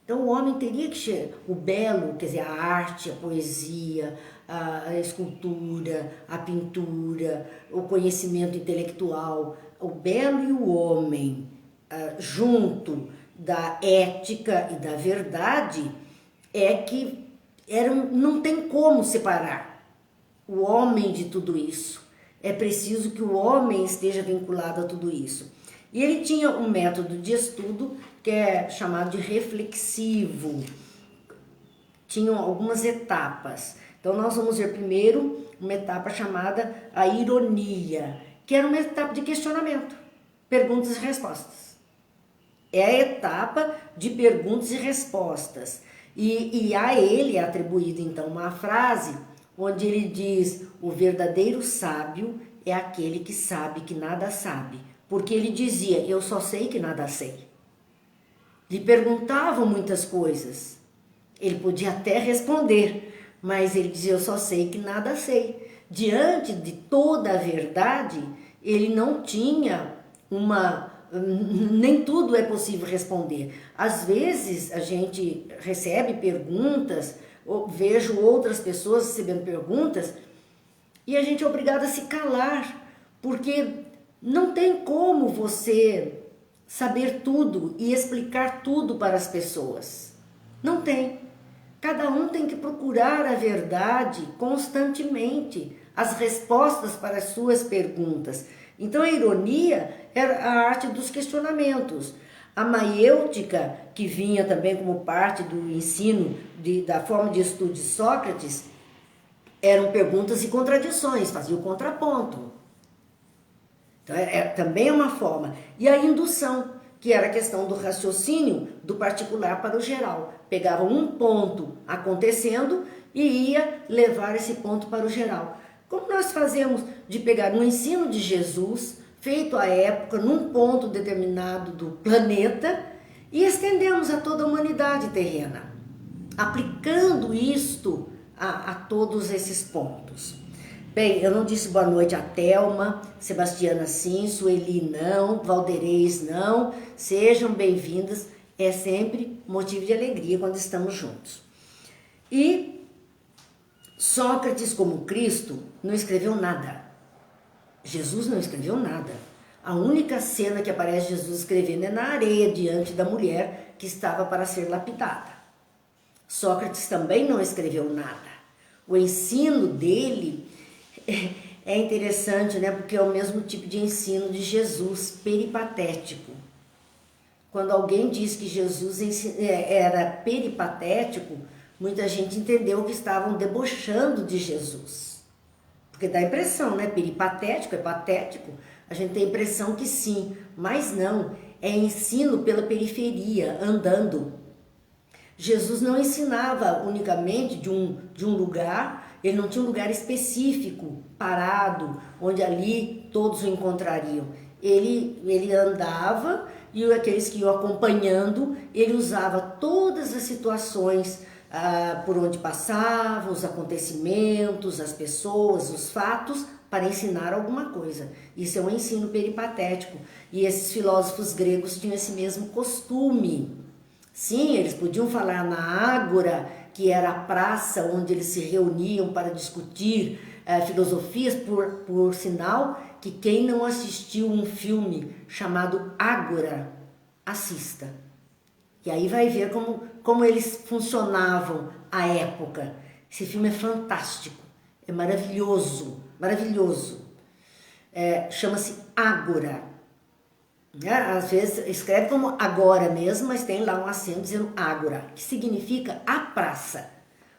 Então o homem teria que chegar, o belo, quer dizer, a arte, a poesia, a escultura, a pintura, o conhecimento intelectual, o belo e o homem, junto da ética e da verdade, não tem como separar o homem de tudo isso. É preciso que o homem esteja vinculado a tudo isso. E ele tinha um método de estudo que é chamado de reflexivo. Tinham algumas etapas. Então nós vamos ver primeiro uma etapa chamada a ironia, que era uma etapa de questionamento, perguntas e respostas. É a etapa de perguntas e respostas. E a ele é atribuída então uma frase onde ele diz: o verdadeiro sábio é aquele que sabe que nada sabe. Porque ele dizia: eu só sei que nada sei. Lhe perguntavam muitas coisas. Ele podia até responder, mas ele dizia: eu só sei que nada sei. Diante de toda a verdade, ele não tinha nem tudo é possível responder. Às vezes a gente recebe perguntas, ou vejo outras pessoas recebendo perguntas, e a gente é obrigado a se calar, porque não tem como você saber tudo e explicar tudo para as pessoas. Não tem. Cada um tem que procurar a verdade constantemente, as respostas para as suas perguntas. Então a ironia era a arte dos questionamentos. A maiêutica, que vinha também como parte do ensino da forma de estudo de Sócrates, eram perguntas e contradições, fazia o contraponto. Então também é uma forma. E a indução, que era a questão do raciocínio do particular para o geral. Pegava um ponto acontecendo e ia levar esse ponto para o geral. Como nós fazemos de pegar um ensino de Jesus, feito à época, num ponto determinado do planeta, e estendemos a toda a humanidade terrena, aplicando isto a todos esses pontos. Bem, eu não disse boa noite a Thelma, Sebastiana sim, Sueli não, Valderez não. Sejam bem-vindas, é sempre motivo de alegria quando estamos juntos. E Sócrates, como Cristo, não escreveu nada. Jesus não escreveu nada. A única cena que aparece Jesus escrevendo é na areia diante da mulher que estava para ser lapidada. Sócrates também não escreveu nada. O ensino dele é interessante, né? Porque é o mesmo tipo de ensino de Jesus, peripatético. Quando alguém diz que Jesus era peripatético, muita gente entendeu que estavam debochando de Jesus. Porque dá a impressão, né? Peripatético, é patético. A gente tem a impressão que sim, mas não. É ensino pela periferia, andando. Jesus não ensinava unicamente de um lugar. Ele não tinha um lugar específico, parado, onde ali todos o encontrariam. Ele andava e aqueles que iam acompanhando, ele usava todas as situações por onde passavam, os acontecimentos, as pessoas, os fatos, para ensinar alguma coisa. Isso é um ensino peripatético. E esses filósofos gregos tinham esse mesmo costume. Sim, eles podiam falar na ágora, que era a praça onde eles se reuniam para discutir filosofias, por sinal que quem não assistiu um filme chamado Ágora, assista. E aí vai ver como eles funcionavam à época. Esse filme é fantástico, é maravilhoso, maravilhoso. Chama-se Ágora. Às vezes escreve como agora mesmo, mas tem lá um acento dizendo Ágora, que significa a praça,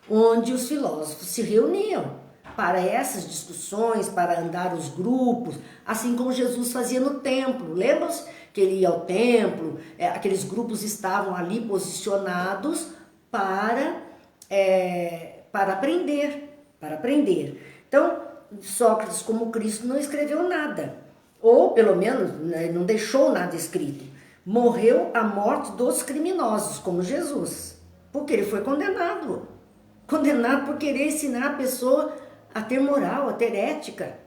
onde os filósofos se reuniam para essas discussões, para andar os grupos, assim como Jesus fazia no templo. Lembram-se que ele ia ao templo, aqueles grupos estavam ali posicionados para aprender, Então, Sócrates, como Cristo, não escreveu nada. Ou, pelo menos, não deixou nada escrito. Morreu a morte dos criminosos, como Jesus. Porque ele foi condenado. Condenado por querer ensinar a pessoa a ter moral, a ter ética,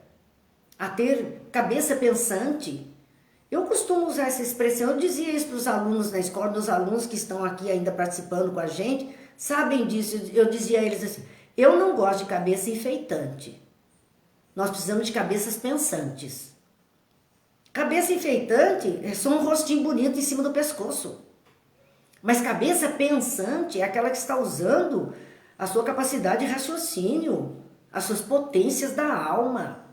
a ter cabeça pensante. Eu costumo usar essa expressão, eu dizia isso para os alunos na escola, meus alunos que estão aqui ainda participando com a gente, sabem disso. Eu dizia a eles assim, eu não gosto de cabeça enfeitante. Nós precisamos de cabeças pensantes. Cabeça enfeitante é só um rostinho bonito em cima do pescoço. Mas cabeça pensante é aquela que está usando a sua capacidade de raciocínio, as suas potências da alma.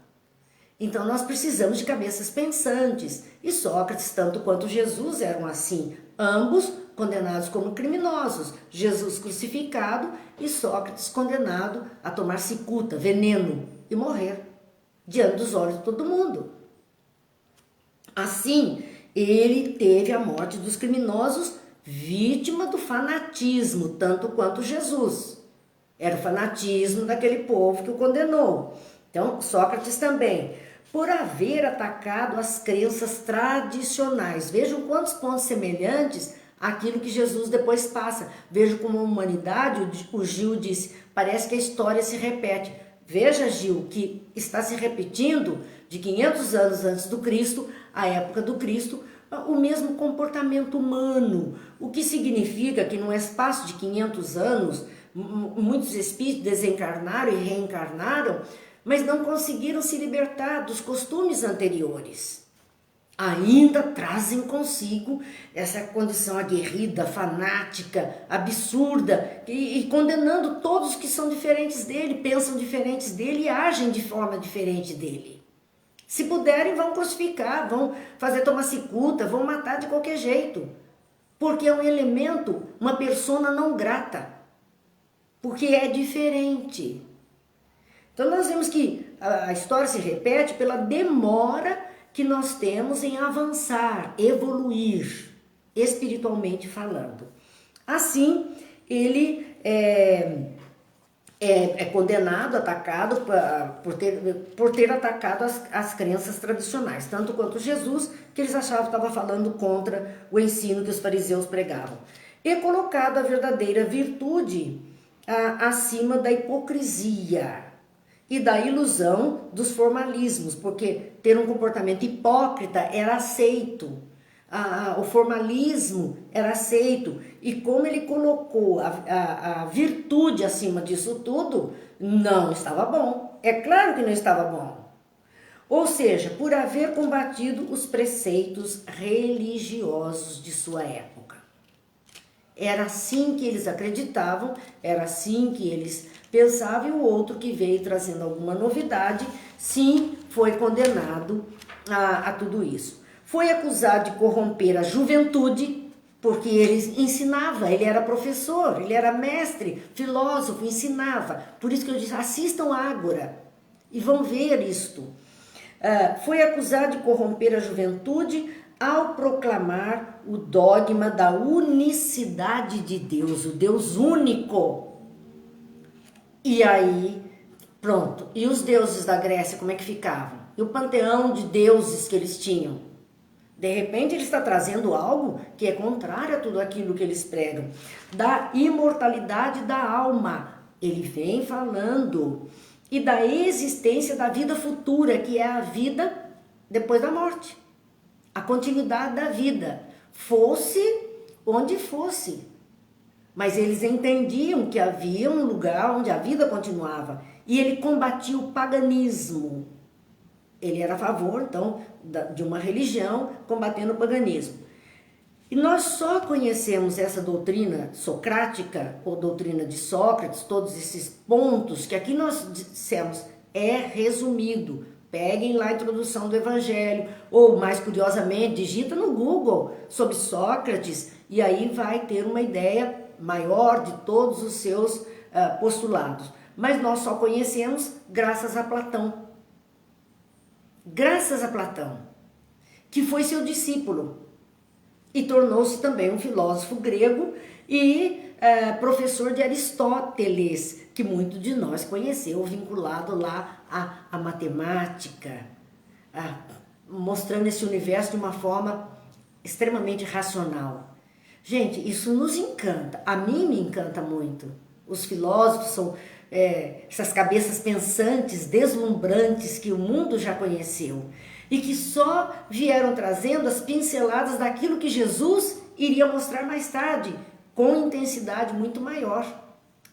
Então nós precisamos de cabeças pensantes. E Sócrates, tanto quanto Jesus, eram assim, ambos condenados como criminosos. Jesus crucificado e Sócrates condenado a tomar cicuta, veneno, e morrer diante dos olhos de todo mundo. Assim, ele teve a morte dos criminosos, vítima do fanatismo, tanto quanto Jesus. Era o fanatismo daquele povo que o condenou. Então, Sócrates também, por haver atacado as crenças tradicionais. Vejam quantos pontos semelhantes àquilo que Jesus depois passa. Vejo como a humanidade, o Gil disse, parece que a história se repete. Veja, Gil, que está se repetindo de 500 anos antes do Cristo, à época do Cristo, o mesmo comportamento humano. O que significa que no espaço de 500 anos, muitos espíritos desencarnaram e reencarnaram, mas não conseguiram se libertar dos costumes anteriores. Ainda trazem consigo essa condição aguerrida, fanática, absurda, e condenando todos que são diferentes dele, pensam diferentes dele e agem de forma diferente dele. Se puderem, vão crucificar, vão fazer tomar cicuta, vão matar de qualquer jeito. Porque é um elemento, uma persona não grata. Porque é diferente. Então nós vemos que a história se repete pela demora que nós temos em avançar, evoluir. espiritualmente falando. Assim, ele é condenado, atacado por ter atacado as crenças tradicionais, tanto quanto Jesus, que eles achavam que estava falando contra o ensino que os fariseus pregavam. E colocado a verdadeira virtude acima da hipocrisia e da ilusão dos formalismos, porque ter um comportamento hipócrita era aceito. O formalismo era aceito, e como ele colocou a virtude acima disso tudo, não estava bom. É claro que não estava bom. Ou seja, por haver combatido os preceitos religiosos de sua época. Era assim que eles acreditavam, era assim que eles pensavam, e o outro que veio trazendo alguma novidade, sim, foi condenado a tudo isso. Foi acusado de corromper a juventude, porque ele ensinava, ele era professor, ele era mestre, filósofo, ensinava. Por isso que eu disse, assistam Ágora e vão ver isto. Foi acusado de corromper a juventude ao proclamar o dogma da unicidade de Deus, o Deus único. E aí, pronto. E os deuses da Grécia, como é que ficavam? E o panteão de deuses que eles tinham? De repente ele está trazendo algo que é contrário a tudo aquilo que eles pregam. Da imortalidade da alma, ele vem falando. E da existência da vida futura, que é a vida depois da morte. A continuidade da vida, fosse onde fosse. Mas eles entendiam que havia um lugar onde a vida continuava. E ele combatia o paganismo. Ele era a favor, então, de uma religião combatendo o paganismo. E nós só conhecemos essa doutrina socrática, ou doutrina de Sócrates, todos esses pontos que aqui nós dissemos, é resumido. Peguem lá a introdução do Evangelho, ou mais curiosamente, digita no Google sobre Sócrates, e aí vai ter uma ideia maior de todos os seus postulados. Mas nós só conhecemos graças a Platão. Graças a Platão, que foi seu discípulo e tornou-se também um filósofo grego e professor de Aristóteles, que muito de nós conheceu, vinculado lá à matemática, mostrando esse universo de uma forma extremamente racional. Gente, isso nos encanta, a mim me encanta muito. Os filósofos são essas cabeças pensantes, deslumbrantes que o mundo já conheceu e que só vieram trazendo as pinceladas daquilo que Jesus iria mostrar mais tarde, com intensidade muito maior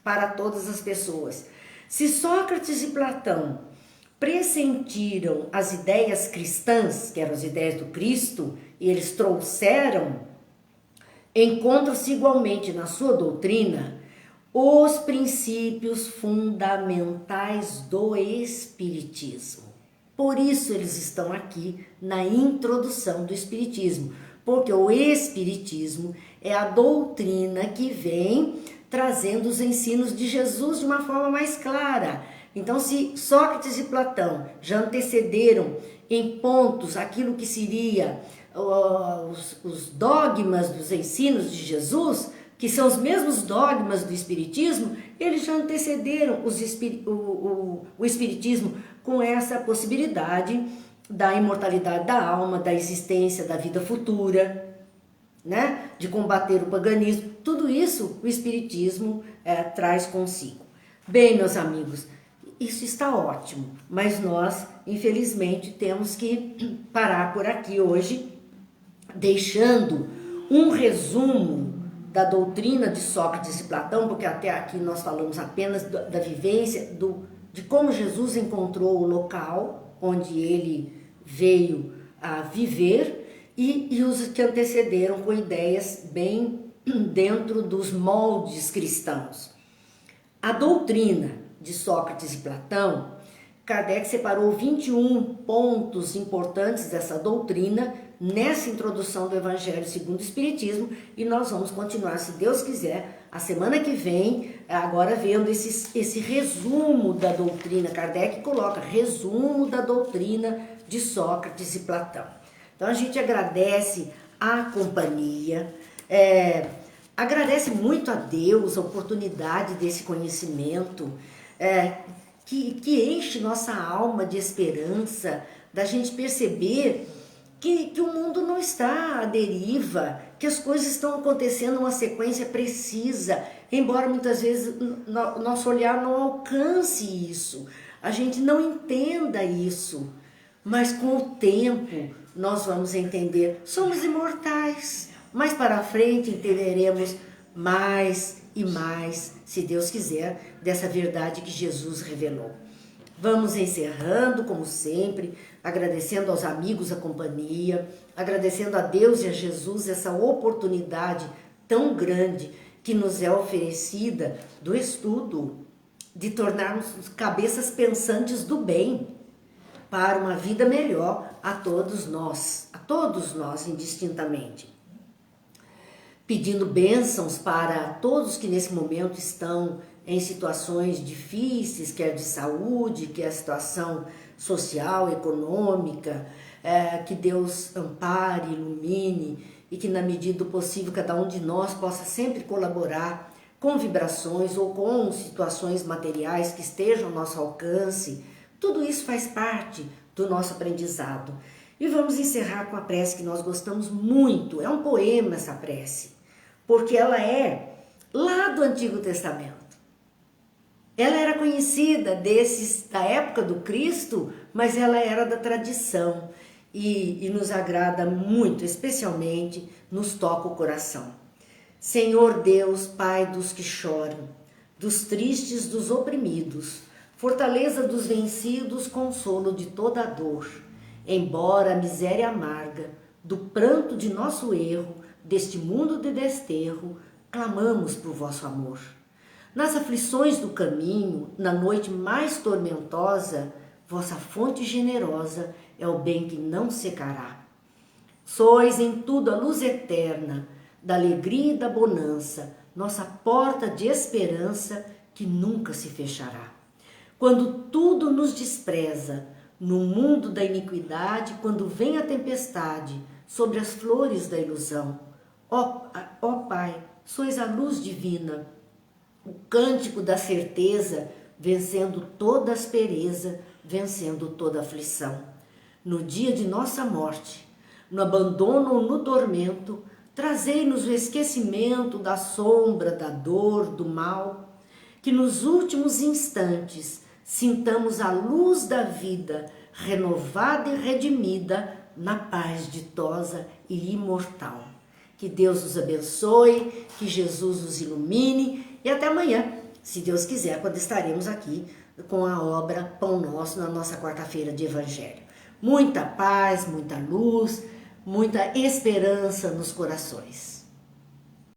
para todas as pessoas. Se Sócrates e Platão pressentiram as ideias cristãs, que eram as ideias do Cristo, e eles trouxeram, encontram-se igualmente na sua doutrina os princípios fundamentais do Espiritismo. Por isso eles estão aqui na introdução do Espiritismo, porque o Espiritismo é a doutrina que vem trazendo os ensinos de Jesus de uma forma mais clara. Então, se Sócrates e Platão já antecederam em pontos aquilo que seria os dogmas dos ensinos de Jesus, que são os mesmos dogmas do Espiritismo, eles já antecederam o Espiritismo com essa possibilidade da imortalidade da alma, da existência da vida futura, né? De combater o paganismo. Tudo isso o Espiritismo traz consigo. Bem, meus amigos, isso está ótimo, mas nós, infelizmente, temos que parar por aqui hoje, deixando um resumo da doutrina de Sócrates e Platão, porque até aqui nós falamos apenas da vivência, de como Jesus encontrou o local onde ele veio a viver e os que antecederam com ideias bem dentro dos moldes cristãos. A doutrina de Sócrates e Platão, Kardec separou 21 pontos importantes dessa doutrina nessa introdução do Evangelho segundo o Espiritismo, e nós vamos continuar, se Deus quiser, a semana que vem, agora vendo esse resumo da doutrina. Kardec coloca resumo da doutrina de Sócrates e Platão. Então a gente agradece à companhia, agradece muito a Deus a oportunidade desse conhecimento, que enche nossa alma de esperança, da gente perceber que o mundo não está à deriva, que as coisas estão acontecendo numa sequência precisa, embora muitas vezes nosso olhar não alcance isso, a gente não entenda isso, mas com o tempo nós vamos entender, somos imortais, mais para frente entenderemos mais e mais, se Deus quiser, dessa verdade que Jesus revelou. Vamos encerrando, como sempre, agradecendo aos amigos a companhia, agradecendo a Deus e a Jesus essa oportunidade tão grande que nos é oferecida do estudo, de tornarmos cabeças pensantes do bem para uma vida melhor a todos nós indistintamente. Pedindo bênçãos para todos que nesse momento estão em situações difíceis, quer de saúde, quer situação social, econômica, que Deus ampare, ilumine e que na medida do possível cada um de nós possa sempre colaborar com vibrações ou com situações materiais que estejam ao nosso alcance. Tudo isso faz parte do nosso aprendizado. E vamos encerrar com a prece que nós gostamos muito. É um poema essa prece, porque ela é lá do Antigo Testamento. Ela era conhecida da época do Cristo, mas ela era da tradição e nos agrada muito, especialmente nos toca o coração. Senhor Deus, Pai dos que choram, dos tristes, dos oprimidos, fortaleza dos vencidos, consolo de toda a dor, embora a miséria amarga, do pranto de nosso erro, deste mundo de desterro, clamamos por vosso amor. Nas aflições do caminho, na noite mais tormentosa, vossa fonte generosa é o bem que não secará. Sois em tudo a luz eterna, da alegria e da bonança, nossa porta de esperança que nunca se fechará. Quando tudo nos despreza, no mundo da iniquidade, quando vem a tempestade, sobre as flores da ilusão, ó Pai, sois a luz divina, o cântico da certeza, vencendo toda aspereza, vencendo toda aflição. No dia de nossa morte, no abandono ou no tormento, trazei-nos o esquecimento da sombra, da dor, do mal, que nos últimos instantes sintamos a luz da vida, renovada e redimida, na paz ditosa e imortal. Que Deus os abençoe, que Jesus os ilumine e até amanhã, se Deus quiser, quando estaremos aqui com a obra Pão Nosso na nossa quarta-feira de Evangelho. Muita paz, muita luz, muita esperança nos corações.